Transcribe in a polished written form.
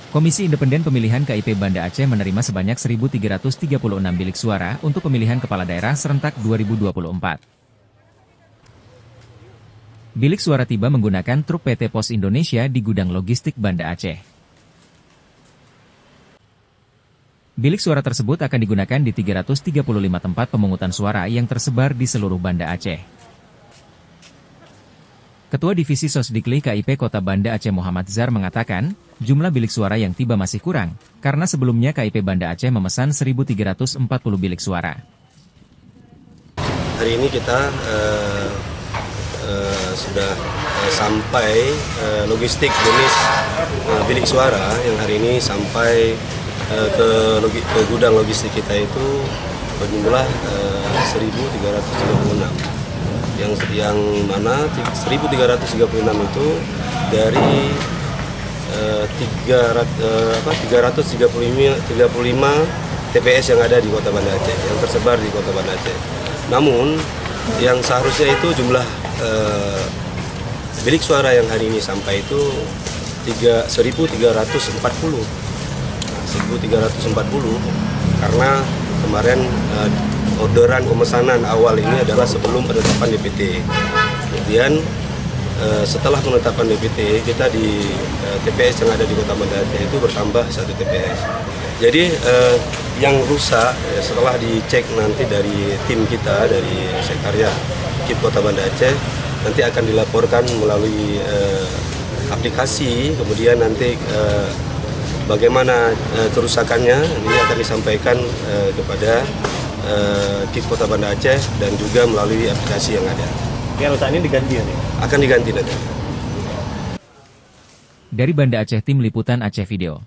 Komisi Independen Pemilihan KIP Banda Aceh menerima sebanyak 1.336 bilik suara untuk pemilihan kepala daerah serentak 2024. Bilik suara tiba menggunakan truk PT Pos Indonesia di gudang logistik Banda Aceh. Bilik suara tersebut akan digunakan di 335 tempat pemungutan suara yang tersebar di seluruh Banda Aceh. Ketua Divisi Sosdikli KIP Kota Banda Aceh Muhammad Zar mengatakan, jumlah bilik suara yang tiba masih kurang, karena sebelumnya KIP Banda Aceh memesan 1.340 bilik suara. Hari ini kita sudah sampai logistik jenis bilik suara yang hari ini sampai ke gudang logistik kita itu berjumlah 1.336. Yang mana 1.336 itu dari 335 TPS yang ada di Kota Banda Aceh, yang tersebar di Kota Banda Aceh. Namun yang seharusnya itu jumlah bilik suara yang hari ini sampai itu 1.340. 1.340 karena kemarin orderan pemesanan awal ini adalah sebelum penetapan DPT. Kemudian setelah penetapan DPT, kita di TPS yang ada di Kota Banda Aceh itu bertambah 1 TPS. Jadi yang rusak setelah dicek nanti dari tim kita, dari Sekretariat KIP Kota Banda Aceh, nanti akan dilaporkan melalui aplikasi, kemudian nanti bagaimana kerusakannya ini akan disampaikan kepada KIP Kota Banda Aceh dan juga melalui aplikasi yang ada. Yang rusak ini diganti ya? Akan diganti nanti. Dari Banda Aceh, Tim Liputan Aceh Video.